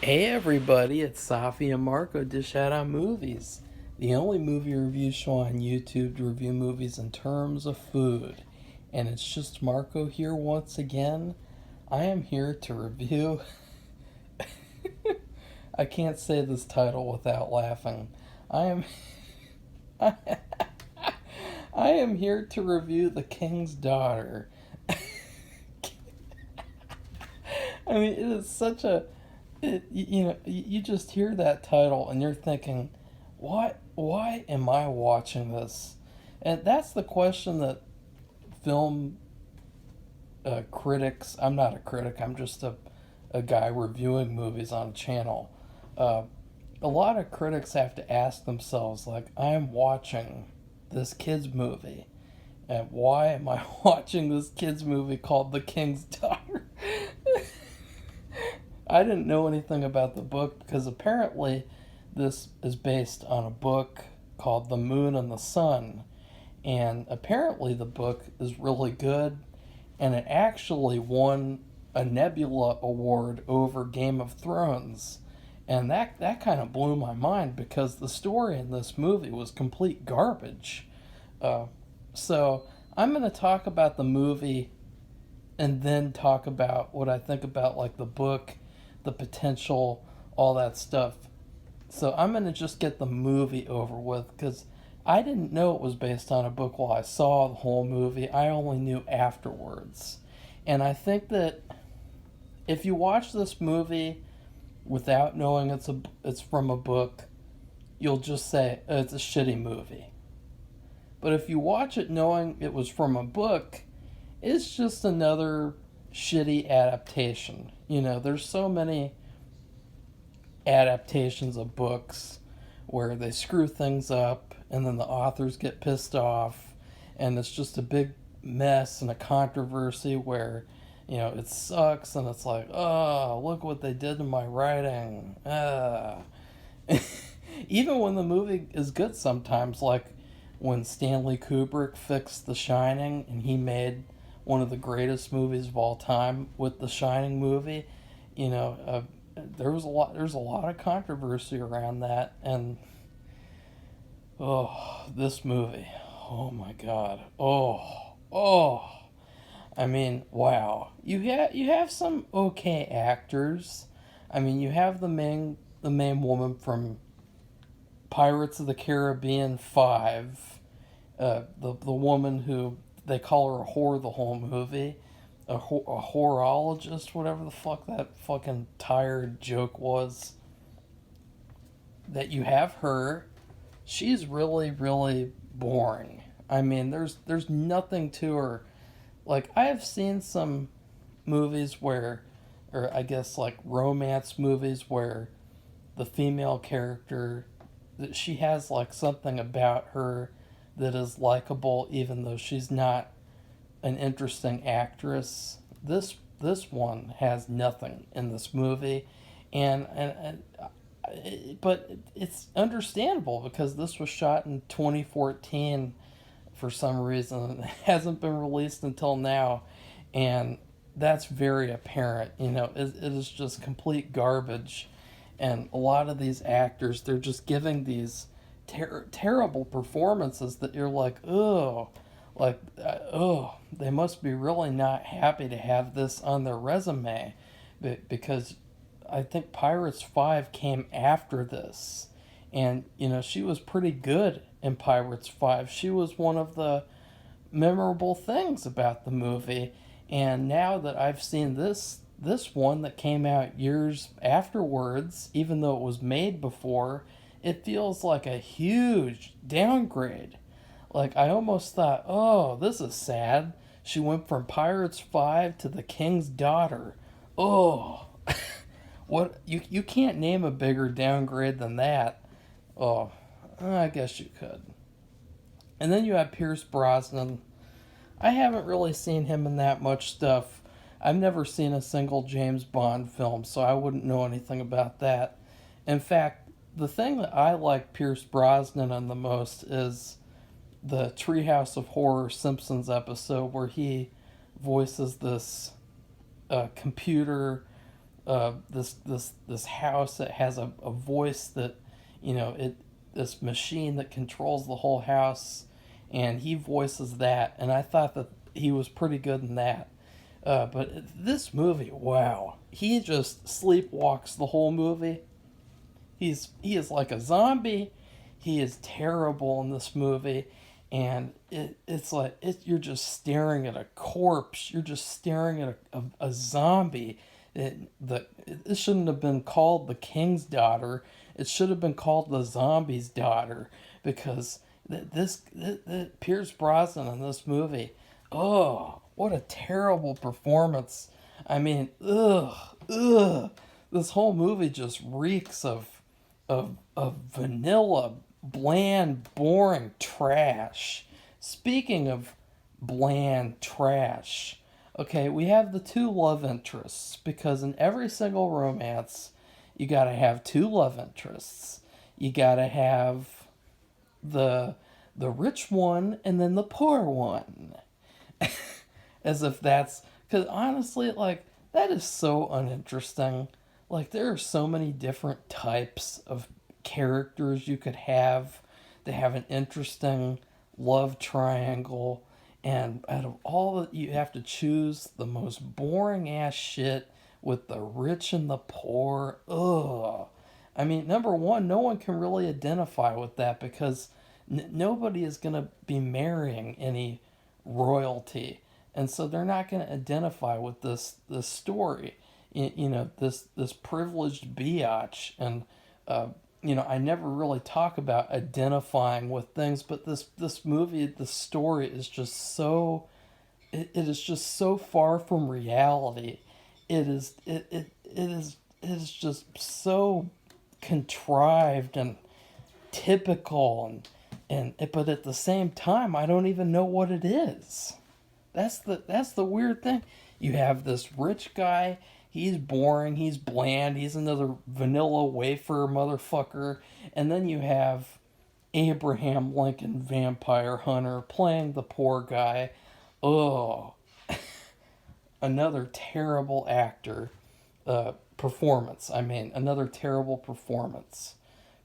Hey everybody, it's Safi and Marco Dish Out on Movies, the only movie review show on YouTube to review movies in terms of food. And it's just Marco here once again. I am here to review. I can't say this title without laughing. I am. I am here to review The King's Daughter. I mean, it is such a you just hear that title and you're thinking, why am I watching this? And that's the question that film critics, I'm not a critic, I'm just a guy reviewing movies on a channel. Uh, a lot of critics have to ask themselves, like, I'm watching this kid's movie, and why am I watching this kid's movie called The King's Daughter? I didn't know anything about the book because apparently this is based on a book called The Moon and the Sun. And apparently the book is really good, and it actually won a Nebula Award over Game of Thrones. And that kind of blew my mind because the story in this movie was complete garbage. Uh, so I'm going to talk about the movie and then talk about what I think about like the book, the potential, all that stuff. So I'm going to just get the movie over with because I didn't know it was based on a book while I saw the whole movie. I only knew afterwards. And I think that if you watch this movie without knowing it's from a book, you'll just say it's a shitty movie. But if you watch it knowing it was from a book, it's just another shitty adaptation. You know, there's so many adaptations of books where they screw things up and then the authors get pissed off and it's just a big mess and a controversy where, you know, it sucks and it's like, oh, look what they did to my writing. Even when the movie is good sometimes, like when Stanley Kubrick fixed The Shining and he made one of the greatest movies of all time with The Shining movie, you know, there's a lot of controversy around that, and this movie, oh my god, I mean, wow, you have some okay actors. I mean, you have the main woman from Pirates of the Caribbean 5, the woman who they call her a whore the whole movie, a horologist, whatever the fuck that fucking tired joke was. That you have her, she's really really boring. I mean, there's nothing to her. Like I have seen some movies where, or I guess like romance movies where the female character, that she has like something about her that is likable even though she's not an interesting actress. This one has nothing in this movie, and but it's understandable because this was shot in 2014 for some reason. It hasn't been released until now, and that's very apparent. You know, it is just complete garbage, and a lot of these actors, they're just giving these terrible performances that you're like, oh, like, they must be really not happy to have this on their resume, because I think Pirates 5 came after this. And, you know, she was pretty good in Pirates 5. She was one of the memorable things about the movie. And now that I've seen this one that came out years afterwards, even though it was made before, it feels like a huge downgrade. Like I almost thought, oh, this is sad. She went from Pirates 5 to The King's Daughter. Oh, what you can't name a bigger downgrade than that. Oh, I guess you could. And then you have Pierce Brosnan. I haven't really seen him in that much stuff. I've never seen a single James Bond film, so I wouldn't know anything about that. In fact, the thing that I like Pierce Brosnan in the most is the Treehouse of Horror Simpsons episode where he voices this computer this house that has a voice that, this machine that controls the whole house, and he voices that, and I thought that he was pretty good in that. But this movie, wow, he just sleepwalks the whole movie. He is like a zombie. He is terrible in this movie, and it's like you're just staring at a corpse. You're just staring at a zombie. It shouldn't have been called the King's Daughter. It should have been called the Zombie's Daughter, because Pierce Brosnan in this movie. Oh, what a terrible performance! I mean, ugh. This whole movie just reeks of vanilla, bland, boring trash. Speaking of bland trash, okay, we have the two love interests, because in every single romance, you gotta have two love interests. You gotta have the the rich one and then the poor one. As if that's, because honestly, like, that is so uninteresting. Like, there are so many different types of characters you could have to have an interesting love triangle, and out of all that, you have to choose the most boring ass shit with the rich and the poor. Ugh. I mean, number one, no one can really identify with that, because nobody is going to be marrying any royalty, and so they're not going to identify with this story. This privileged biatch, and I never really talk about identifying with things, but this movie, the story is just so, it is just so far from reality. It is just so contrived and typical, and but at the same time, I don't even know what it is. That's the weird thing. You have this rich guy. He's boring. He's bland. He's another vanilla wafer motherfucker. And then you have Abraham Lincoln Vampire Hunter playing the poor guy. Oh, another terrible actor performance. I mean, another terrible performance,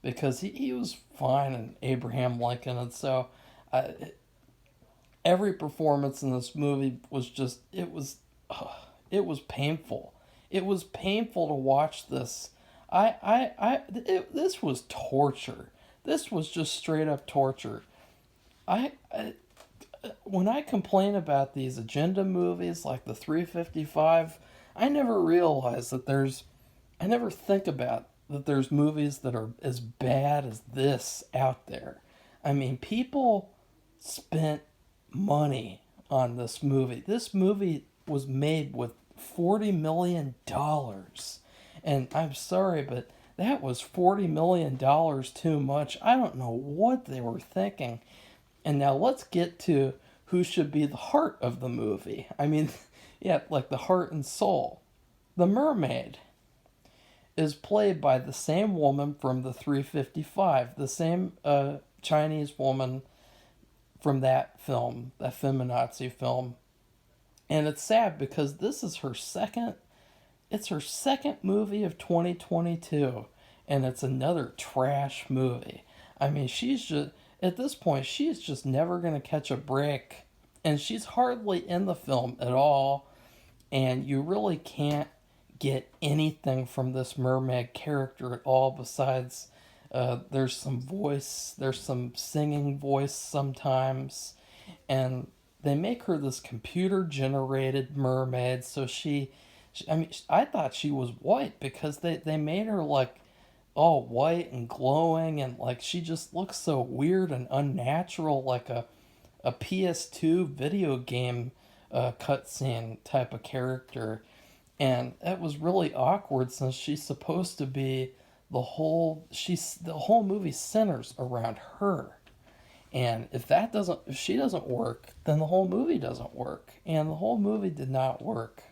because he was fine in Abraham Lincoln, and so uh, every performance in this movie was just, it was painful. It was painful to watch this. This was torture. This was just straight up torture. I when I complain about these agenda movies like the 355, I never realize that I never think about that there's movies that are as bad as this out there. I mean, people spent money on this movie. This movie was made with $40 million. And I'm sorry, but that was $40 million too much. I don't know what they were thinking. And now let's get to who should be the heart of the movie. I mean, yeah, like the heart and soul. The mermaid is played by the same woman from the 355, the same Chinese woman from that film, that feminazi film. And it's sad, because this is it's her second movie of 2022, and it's another trash movie. I mean, she's just, at this point, she's just never going to catch a break, and she's hardly in the film at all, and you really can't get anything from this mermaid character at all, besides there's some voice, there's some singing voice sometimes, and they make her this computer generated mermaid, so I mean, I thought she was white, because they made her like all white and glowing, and like she just looks so weird and unnatural, like a PS2 video game cutscene type of character. And that was really awkward, since she's supposed to be the whole movie centers around her. And if she doesn't work, then the whole movie doesn't work. And the whole movie did not work.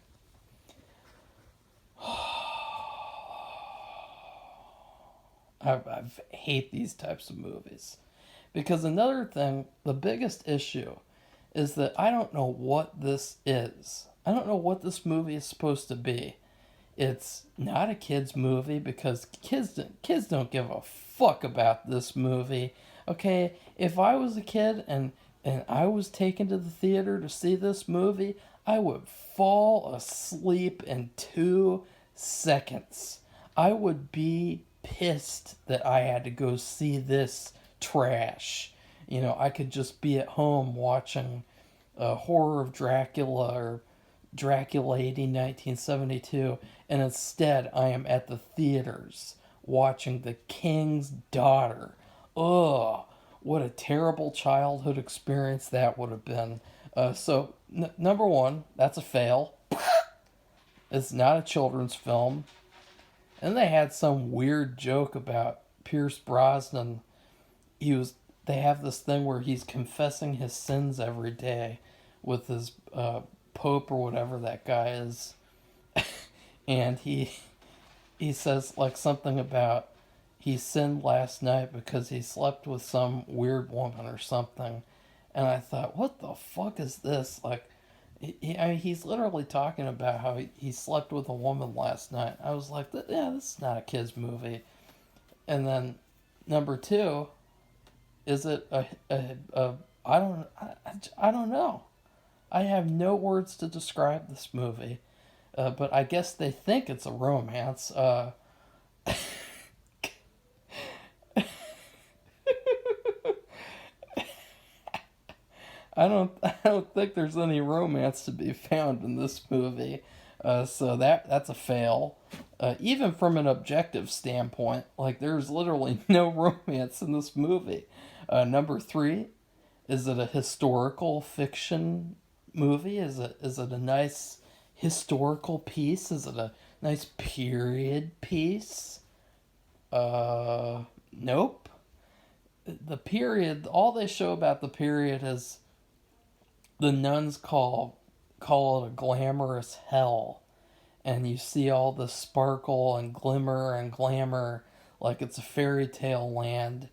I hate these types of movies. Because another thing, the biggest issue, is that I don't know what this is. I don't know what this movie is supposed to be. It's not a kids movie because kids don't give a fuck about this movie. Okay, if I was a kid and I was taken to the theater to see this movie, I would fall asleep in 2 seconds. I would be pissed that I had to go see this trash. I could just be at home watching Horror of Dracula or Dracula AD 1972, and instead I am at the theaters watching The King's Daughter. Ugh, what a terrible childhood experience that would have been. Number one, that's a fail. It's not a children's film. And they had some weird joke about Pierce Brosnan. They have this thing where he's confessing his sins every day with his pope or whatever that guy is. And he says like something about he sinned last night because he slept with some weird woman or something. And I thought, what the fuck is this? Like, he's literally talking about how he slept with a woman last night. I was like, yeah, this is not a kid's movie. And then number two, is it I don't know. I have no words to describe this movie, but I guess they think it's a romance. I don't think there's any romance to be found in this movie. So that's a fail. Even from an objective standpoint, like there's literally no romance in this movie. Number three, is it a historical fiction movie? Is it a nice historical piece? Is it a nice period piece? Nope. The period, all they show about the period is the nuns call it a glamorous hell, and you see all the sparkle and glimmer and glamour like it's a fairy tale land.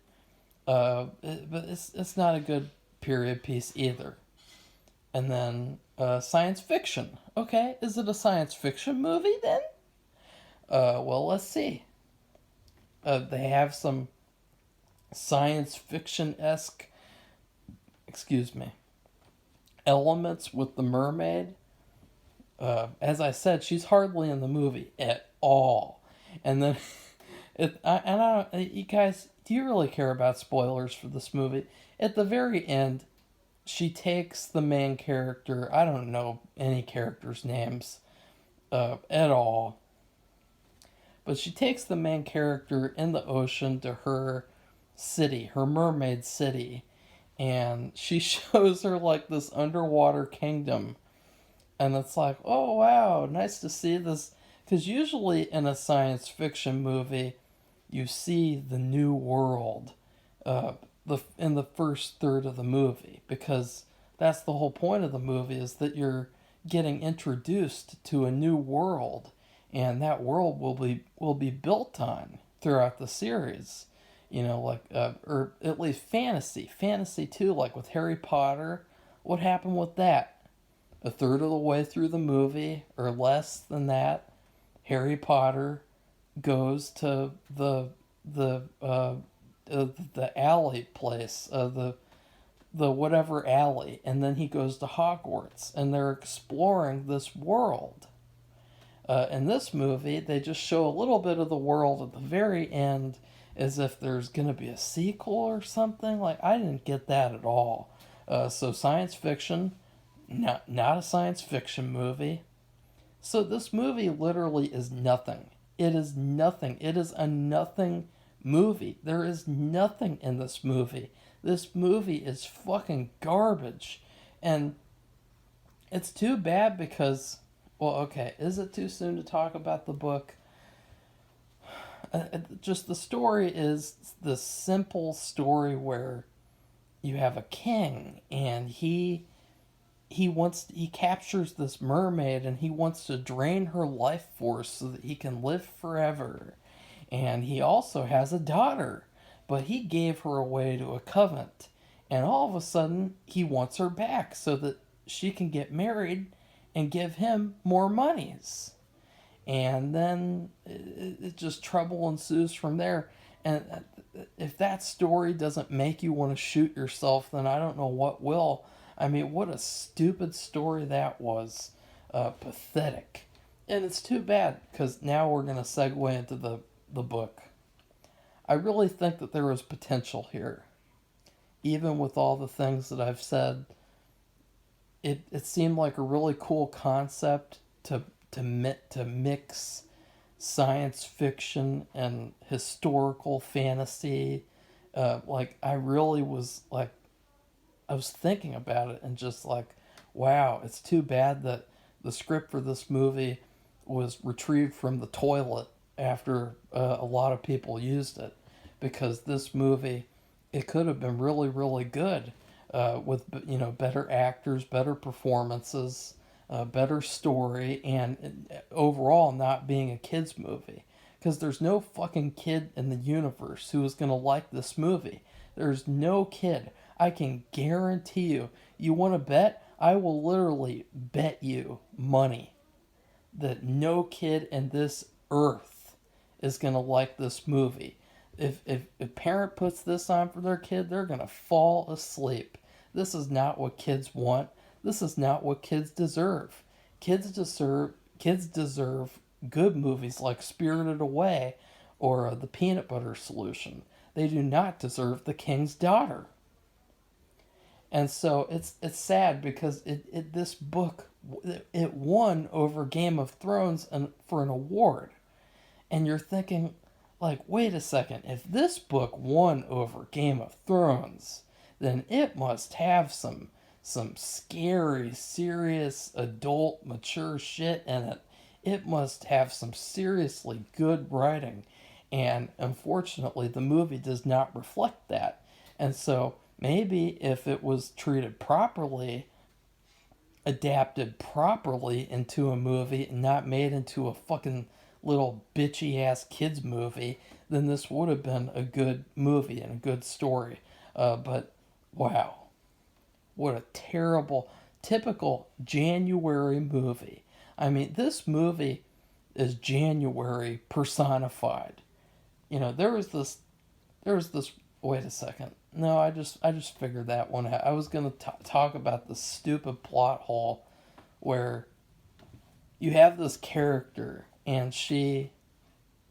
But it's not a good period piece either. And then science fiction. Okay, is it a science fiction movie then? Well, let's see. They have some science fiction-esque, elements with the mermaid. As I said, she's hardly in the movie at all. And then, you guys, do you really care about spoilers for this movie? At the very end, she takes the main character, I don't know any characters' names at all, but she takes the main character in the ocean to her city, her mermaid city, and she shows her like this underwater kingdom. And it's like, oh wow, nice to see this. Because usually in a science fiction movie, you see the new world in the first third of the movie. Because that's the whole point of the movie, is that you're getting introduced to a new world. And that world will be built on throughout the series. Or at least fantasy too, like with Harry Potter. What happened with that? A third of the way through the movie, or less than that, Harry Potter goes to the alley place, the whatever alley, and then he goes to Hogwarts, and they're exploring this world. In this movie, they just show a little bit of the world at the very end, as if there's going to be a sequel or something. Like, I didn't get that at all. So science fiction, not a science fiction movie. So this movie literally is nothing. It is nothing. It is a nothing movie. There is nothing in this movie. This movie is fucking garbage. And it's too bad because, well, okay, is it too soon to talk about the book? Just the story is the simple story where you have a king and he captures this mermaid and he wants to drain her life force so that he can live forever. And he also has a daughter, but he gave her away to a convent. And all of a sudden he wants her back so that she can get married and give him more monies. And then it just trouble ensues from there. And if that story doesn't make you want to shoot yourself, then I don't know what will. I mean, what a stupid story that was. Pathetic. And it's too bad, because now we're going to segue into the book. I really think that there was potential here. Even with all the things that I've said, it seemed like a really cool concept to mix science fiction and historical fantasy. Like I really was like, I was thinking about it and just like, wow, it's too bad that the script for this movie was retrieved from the toilet after a lot of people used it, because this movie, it could have been really really good, with better actors, better performances, better story, and overall not being a kids movie, because there's no fucking kid in the universe who is going to like this movie. There's no kid. I can guarantee you. You want to bet? I will literally bet you money that no kid in this earth is going to like this movie. If a parent puts this on for their kid, they're going to fall asleep. This is not what kids want. This is not what kids deserve. Kids deserve good movies like Spirited Away or The Peanut Butter Solution. They do not deserve The King's Daughter. And so it's sad, because this book, it won over Game of Thrones for an award. And you're thinking, like, wait a second, if this book won over Game of Thrones, then it must have some scary, serious, adult, mature shit in it. It must have some seriously good writing. And unfortunately, the movie does not reflect that. And so maybe if it was treated properly, adapted properly into a movie, and not made into a fucking little bitchy ass kids movie, then this would have been a good movie and a good story. But wow, what a terrible, typical January movie. I mean, this movie is January personified. There was this. Wait a second. No, I just figured that one out. I was gonna talk about the stupid plot hole where you have this character and she.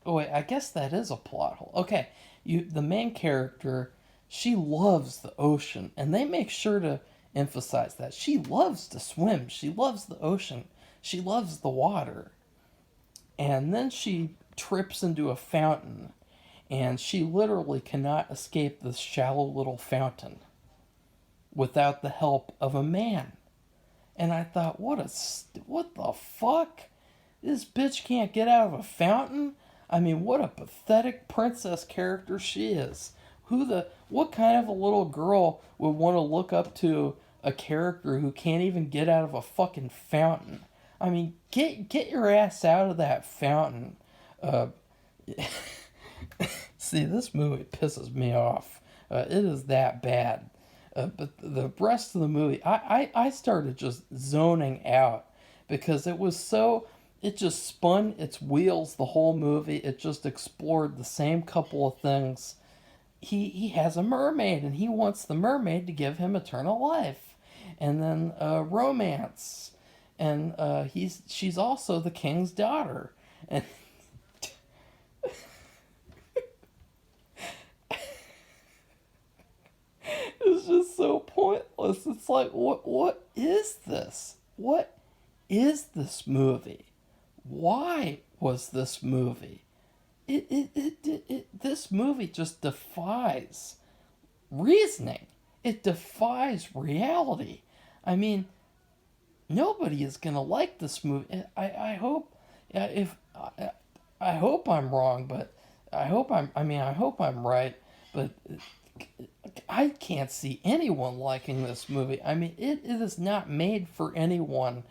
Oh wait, I guess that is a plot hole. Okay, the main character, she loves the ocean, and they make sure to emphasize that she loves to swim. She loves the ocean. She loves the water, and then she trips into a fountain, and she literally cannot escape this shallow little fountain without the help of a man. And I thought, what the fuck? This bitch can't get out of a fountain? I mean, what a pathetic princess character she is. What kind of a little girl would want to look up to a character who can't even get out of a fucking fountain? I mean, get your ass out of that fountain. Uh, See, this movie pisses me off. It is that bad. But the rest of the movie, I started just zoning out, because it just spun its wheels the whole movie. It just explored the same couple of things. He has a mermaid, and he wants the mermaid to give him eternal life. And then romance. And she's also the king's daughter. And it's just so pointless. It's like, what is this? What is this movie? Why was this movie? This movie just defies reasoning. It defies reality. I mean, nobody is gonna like this movie. I hope, if I hope I'm wrong, but I hope I'm right, but I can't see anyone liking this movie. I mean, it is not made for anyone,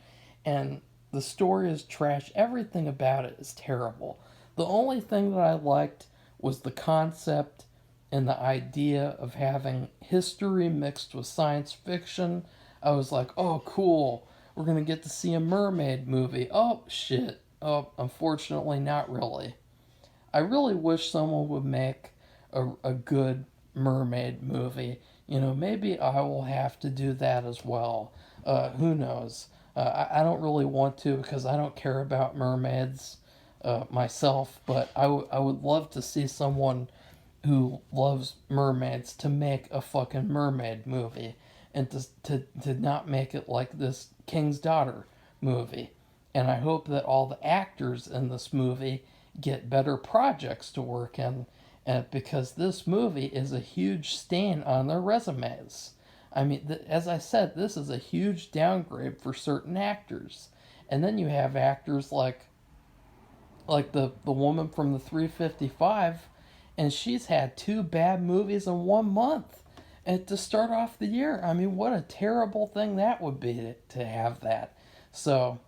and the story is trash. Everything about it is terrible. The only thing that I liked was the concept and the idea of having history mixed with science fiction. I was like, oh, cool. We're going to get to see a mermaid movie. Oh, shit. Oh, unfortunately, not really. I really wish someone would make a good mermaid movie. You know, maybe I will have to do that as well. Who knows? I don't really want to because I don't care about mermaids myself, but I would love to see someone who loves mermaids to make a fucking mermaid movie and to not make it like this King's Daughter movie. And I hope that all the actors in this movie get better projects to work in, because this movie is a huge stain on their resumes. I mean, as I said, this is a huge downgrade for certain actors. And then you have actors like the woman from the 355, and she's had two bad movies in 1 month. And to start off the year, I mean, what a terrible thing that would be to have that. So,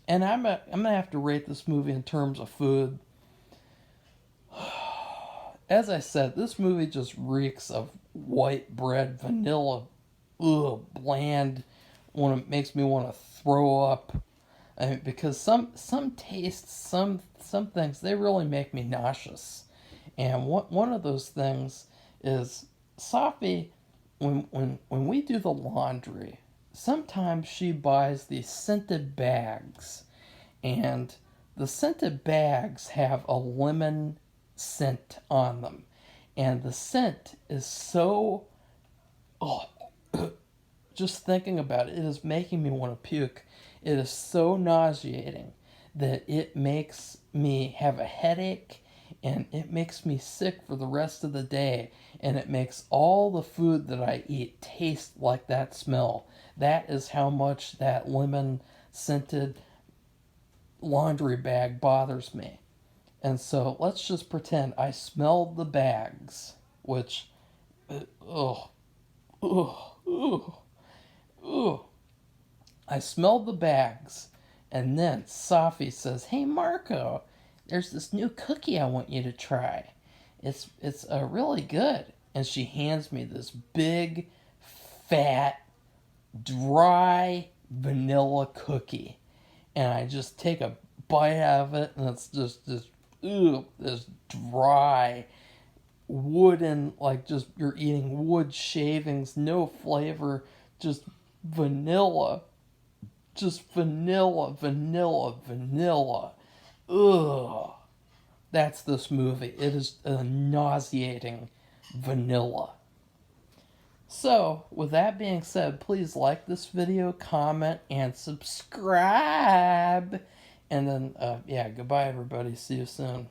and I'm gonna have to rate this movie in terms of food. As I said, this movie just reeks of white bread, vanilla, ugh, bland. When it makes me want to throw up. I mean, because some tastes, some things, they really make me nauseous. And one of those things is Safi. When we do the laundry, sometimes she buys these scented bags, and the scented bags have a lemon scent on them, and the scent is so, oh, just thinking about it, it is making me want to puke. It is so nauseating that it makes me have a headache, and it makes me sick for the rest of the day, and it makes all the food that I eat taste like that smell. That is how much that lemon scented laundry bag bothers me. And so let's just pretend I smelled the bags, which, ugh, ugh, ugh, ugh. I smelled the bags, and then Safi says, "Hey Marco, there's this new cookie I want you to try. It's really good." And she hands me this big, fat, dry vanilla cookie, and I just take a bite out of it, and it's just this dry, wooden, like just you're eating wood shavings, no flavor, just vanilla, just vanilla, vanilla, vanilla. Ugh. That's this movie. It is a nauseating vanilla. So, with that being said, please like this video, comment, and subscribe. And then, yeah, goodbye, everybody. See you soon.